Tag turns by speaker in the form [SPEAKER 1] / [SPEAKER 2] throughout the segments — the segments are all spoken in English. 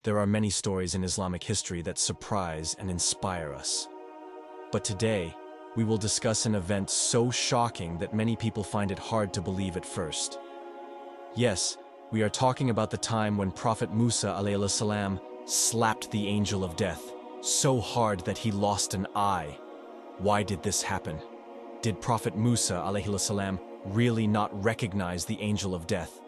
[SPEAKER 1] There are many stories in Islamic history that surprise and inspire us. But today, we will discuss an event so shocking that many people find it hard to believe at first. Yes, we are talking about the time when Prophet Musa alayhi salam slapped the angel of death so hard that he lost an eye. Why did this happen? Did Prophet Musa alayhi salam really not recognize the angel of death?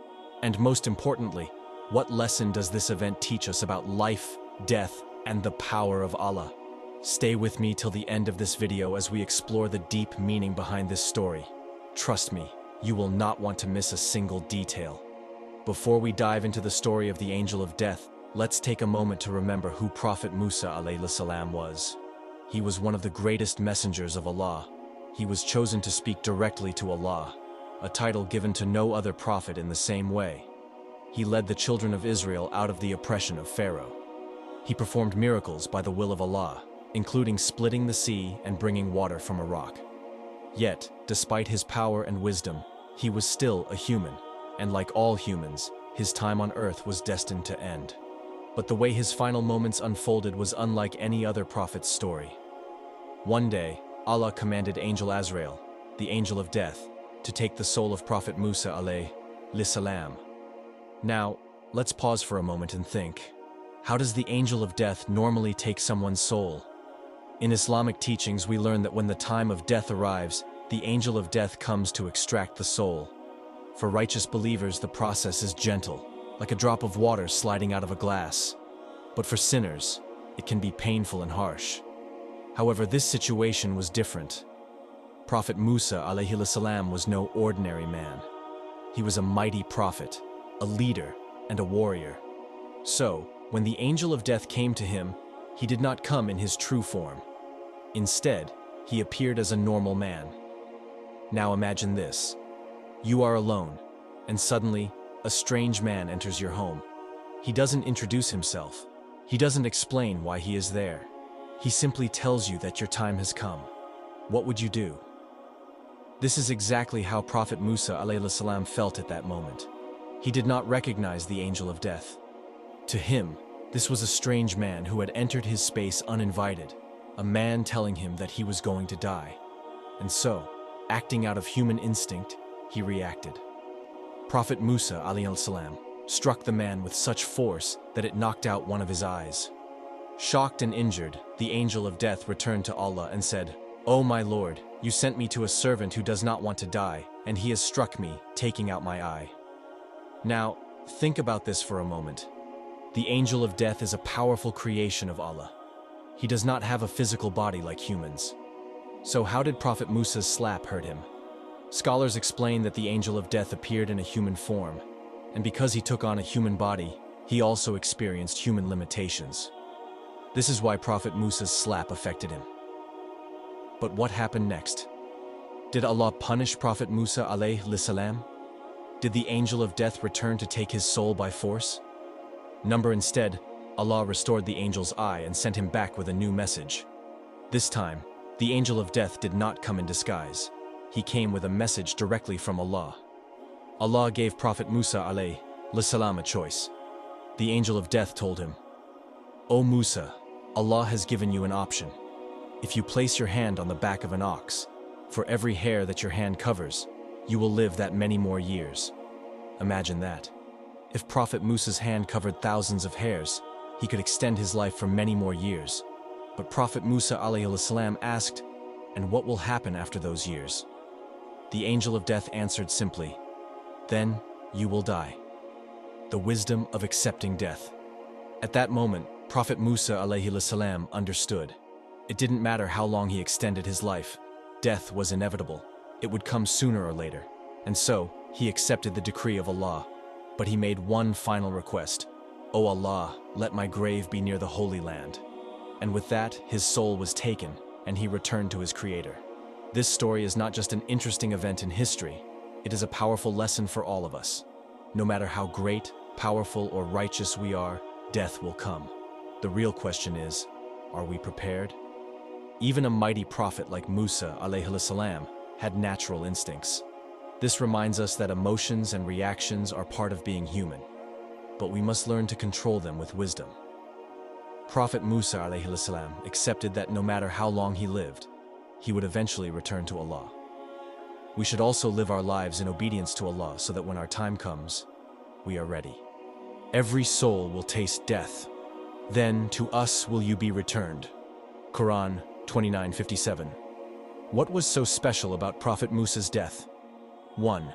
[SPEAKER 1] And most importantly, what lesson does this event teach us about life, death, and the power of Allah? Stay with me till the end of this video as we explore the deep meaning behind this story. Trust me, you will not want to miss a single detail. Before we dive into the story of the angel of death, let's take a moment to remember who Prophet Musa alayhi salam was. He was one of the greatest messengers of Allah. He was chosen to speak directly to Allah, a title given to no other prophet in the same way. He led the children of Israel out of the oppression of Pharaoh. He performed miracles by the will of Allah, including splitting the sea and bringing water from a rock. Yet, despite his power and wisdom, he was still a human, and like all humans, his time on earth was destined to end. But the way his final moments unfolded was unlike any other prophet's story. One day, Allah commanded Angel Azrael, the angel of death, to take the soul of Prophet Musa alayhi salam. Now, let's pause for a moment and think. How does the angel of death normally take someone's soul? In Islamic teachings, we learn that when the time of death arrives, the angel of death comes to extract the soul. For righteous believers, the process is gentle, like a drop of water sliding out of a glass. But for sinners, it can be painful and harsh. However, this situation was different. Prophet Musa alayhi salam was no ordinary man. He was a mighty prophet, a leader, and a warrior. So, when the angel of death came to him, he did not come in his true form. Instead, he appeared as a normal man. Now imagine this. You are alone, and suddenly, a strange man enters your home. He doesn't introduce himself. He doesn't explain why he is there. He simply tells you that your time has come. What would you do? This is exactly how Prophet Musa alayhi salam felt at that moment. He did not recognize the angel of death. To him, this was a strange man who had entered his space uninvited, a man telling him that he was going to die. And so, acting out of human instinct, he reacted. Prophet Musa alayhi salam struck the man with such force that it knocked out one of his eyes. Shocked and injured, the angel of death returned to Allah and said, "O my Lord, you sent me to a servant who does not want to die, and he has struck me, taking out my eye." Now, think about this for a moment. The angel of death is a powerful creation of Allah. He does not have a physical body like humans. So how did Prophet Musa's slap hurt him? Scholars explain that the angel of death appeared in a human form, and because he took on a human body, he also experienced human limitations. This is why Prophet Musa's slap affected him. But what happened next? Did Allah punish Prophet Musa alayhi salam? Did the angel of death return to take his soul by force? Instead, Allah restored the angel's eye and sent him back with a new message. This time, the angel of death did not come in disguise. He came with a message directly from Allah. Allah gave Prophet Musa alayhi salam a choice. The angel of death told him, "O Musa, Allah has given you an option. If you place your hand on the back of an ox, for every hair that your hand covers, you will live that many more years." Imagine that. If Prophet Musa's hand covered thousands of hairs, he could extend his life for many more years. But Prophet Musa alayhi salam asked, "And what will happen after those years?" The angel of death answered simply, "Then you will die." The wisdom of accepting death. At that moment, Prophet Musa alayhi salam understood. It didn't matter how long he extended his life. Death was inevitable. It would come sooner or later. And so, he accepted the decree of Allah. But he made one final request. "O Allah, let my grave be near the Holy Land." And with that, his soul was taken, and he returned to his Creator. This story is not just an interesting event in history. It is a powerful lesson for all of us. No matter how great, powerful, or righteous we are, death will come. The real question is, are we prepared? Even a mighty prophet like Musa alayhi salam had natural instincts. This reminds us that emotions and reactions are part of being human, but we must learn to control them with wisdom. Prophet Musa alayhi salam accepted that no matter how long he lived, he would eventually return to Allah. We should also live our lives in obedience to Allah so that when our time comes, we are ready. Every soul will taste death. Then to us will you be returned. Quran 29:57. What was so special about Prophet Musa's death? 1.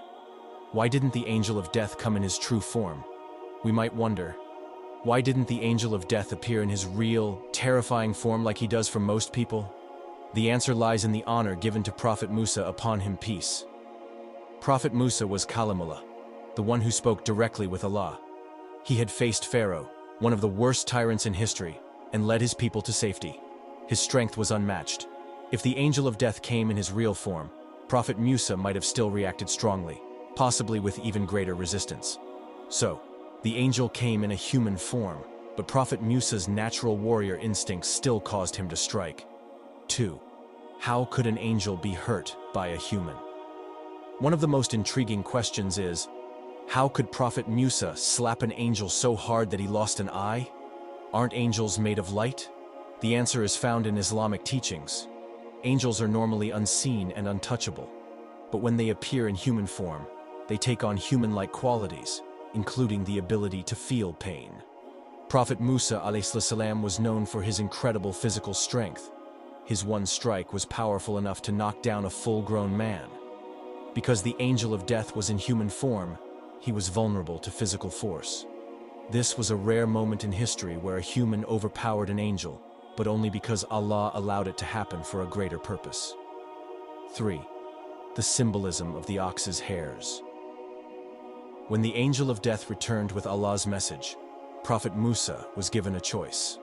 [SPEAKER 1] Why didn't the angel of death come in his true form? We might wonder, why didn't the angel of death appear in his real, terrifying form like he does for most people? The answer lies in the honor given to Prophet Musa upon him peace. Prophet Musa was Kalimullah, the one who spoke directly with Allah. He had faced Pharaoh, one of the worst tyrants in history, and led his people to safety. His strength was unmatched. If the angel of death came in his real form, Prophet Musa might have still reacted strongly, possibly with even greater resistance. So, the angel came in a human form, but Prophet Musa's natural warrior instincts still caused him to strike. 2. How could an angel be hurt by a human? One of the most intriguing questions is, how could Prophet Musa slap an angel so hard that he lost an eye? Aren't angels made of light? The answer is found in Islamic teachings. Angels are normally unseen and untouchable, but when they appear in human form, they take on human-like qualities, including the ability to feel pain. Prophet Musa alayhi salam was known for his incredible physical strength. His one strike was powerful enough to knock down a full-grown man. Because the angel of death was in human form, he was vulnerable to physical force. This was a rare moment in history where a human overpowered an angel, but only because Allah allowed it to happen for a greater purpose. 3. The symbolism of the ox's hairs. When the angel of death returned with Allah's message, Prophet Musa was given a choice.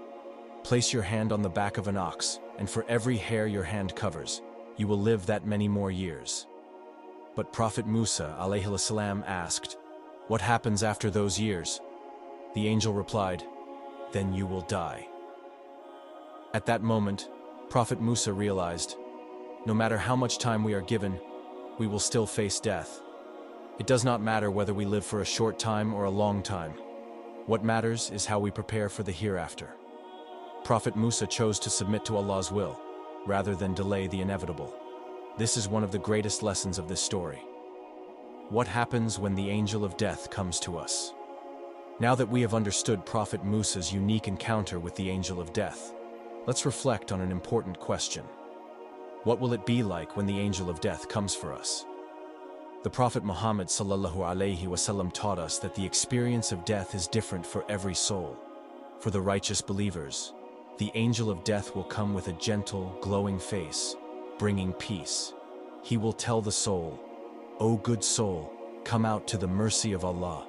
[SPEAKER 1] Place your hand on the back of an ox, and for every hair your hand covers, you will live that many more years. But Prophet Musa alayhi salam asked, what happens after those years? The angel replied, then you will die. At that moment, Prophet Musa realized, no matter how much time we are given, we will still face death. It does not matter whether we live for a short time or a long time. What matters is how we prepare for the hereafter. Prophet Musa chose to submit to Allah's will, rather than delay the inevitable. This is one of the greatest lessons of this story. What happens when the angel of death comes to us? Now that we have understood Prophet Musa's unique encounter with the angel of death, let's reflect on an important question. What will it be like when the angel of death comes for us? The Prophet Muhammad ﷺ taught us that the experience of death is different for every soul. For the righteous believers, the angel of death will come with a gentle, glowing face, bringing peace. He will tell the soul, "O good soul, come out to the mercy of Allah."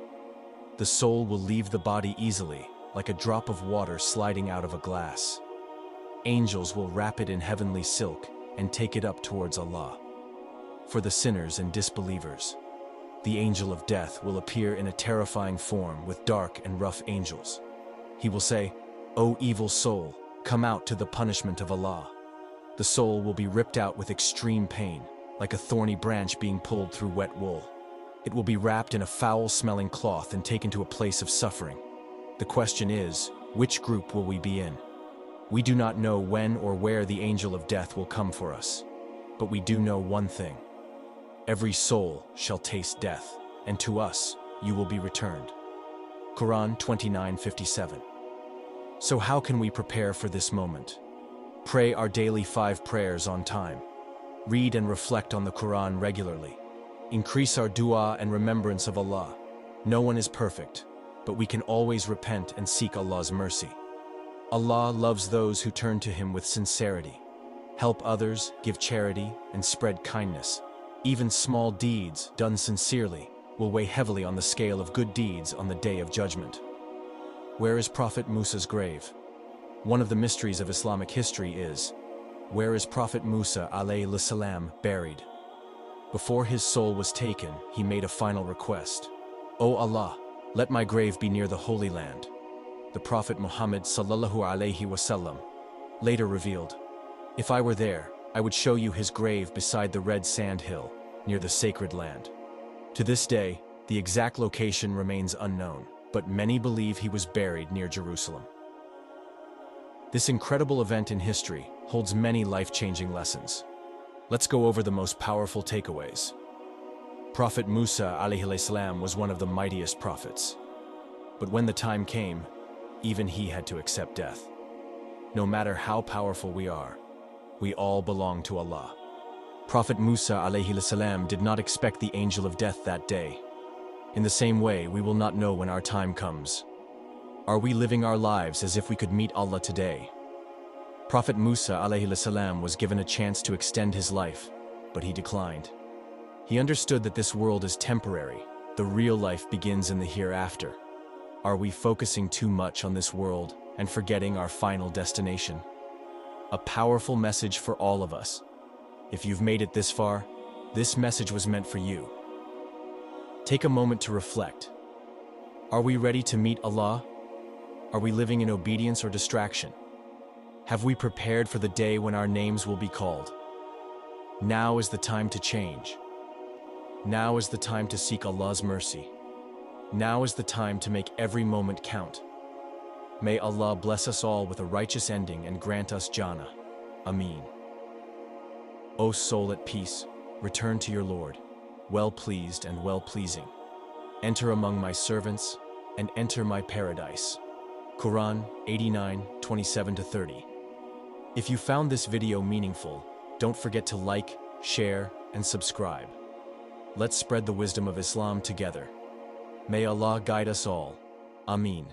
[SPEAKER 1] The soul will leave the body easily, like a drop of water sliding out of a glass. Angels will wrap it in heavenly silk and take it up towards Allah. For the sinners and disbelievers, the angel of death will appear in a terrifying form with dark and rough angels. He will say, "O evil soul, come out to the punishment of Allah." The soul will be ripped out with extreme pain, like a thorny branch being pulled through wet wool. It will be wrapped in a foul-smelling cloth and taken to a place of suffering. The question is, which group will we be in? We do not know when or where the angel of death will come for us, but we do know one thing. Every soul shall taste death, and to us you will be returned. Quran 29:57. So how can we prepare for this moment? Pray our daily 5 prayers on time. Read and reflect on the Quran regularly. Increase our dua and remembrance of Allah. No one is perfect, but we can always repent and seek Allah's mercy. Allah loves those who turn to Him with sincerity. Help others, give charity, and spread kindness. Even small deeds done sincerely will weigh heavily on the scale of good deeds on the Day of Judgment. Where is Prophet Musa's grave? One of the mysteries of Islamic history is, where is Prophet Musa alayhi salam buried? Before his soul was taken, he made a final request. "O Allah, let my grave be near the Holy Land." The Prophet Muhammad ﷺ later revealed, "If I were there, I would show you his grave beside the red sand hill, near the sacred land." To this day, the exact location remains unknown, but many believe he was buried near Jerusalem. This incredible event in history holds many life-changing lessons. Let's go over the most powerful takeaways. Prophet Musa alayhi salam was one of the mightiest prophets. But when the time came, even he had to accept death. No matter how powerful we are, we all belong to Allah. Prophet Musa alayhi salam did not expect the angel of death that day. In the same way, we will not know when our time comes. Are we living our lives as if we could meet Allah today? Prophet Musa alayhi salam was given a chance to extend his life, but he declined. He understood that this world is temporary. The real life begins in the hereafter. Are we focusing too much on this world and forgetting our final destination? A powerful message for all of us. If you've made it this far, this message was meant for you. Take a moment to reflect. Are we ready to meet Allah? Are we living in obedience or distraction? Have we prepared for the day when our names will be called? Now is the time to change. Now is the time to seek Allah's mercy. Now is the time to make every moment count. May Allah bless us all with a righteous ending and grant us Jannah. Ameen. O soul at peace, return to your Lord, well-pleased and well-pleasing. Enter among my servants and enter my paradise. Quran 89:27-30. If you found this video meaningful, don't forget to like, share, and subscribe. Let's spread the wisdom of Islam together. May Allah guide us all. Ameen.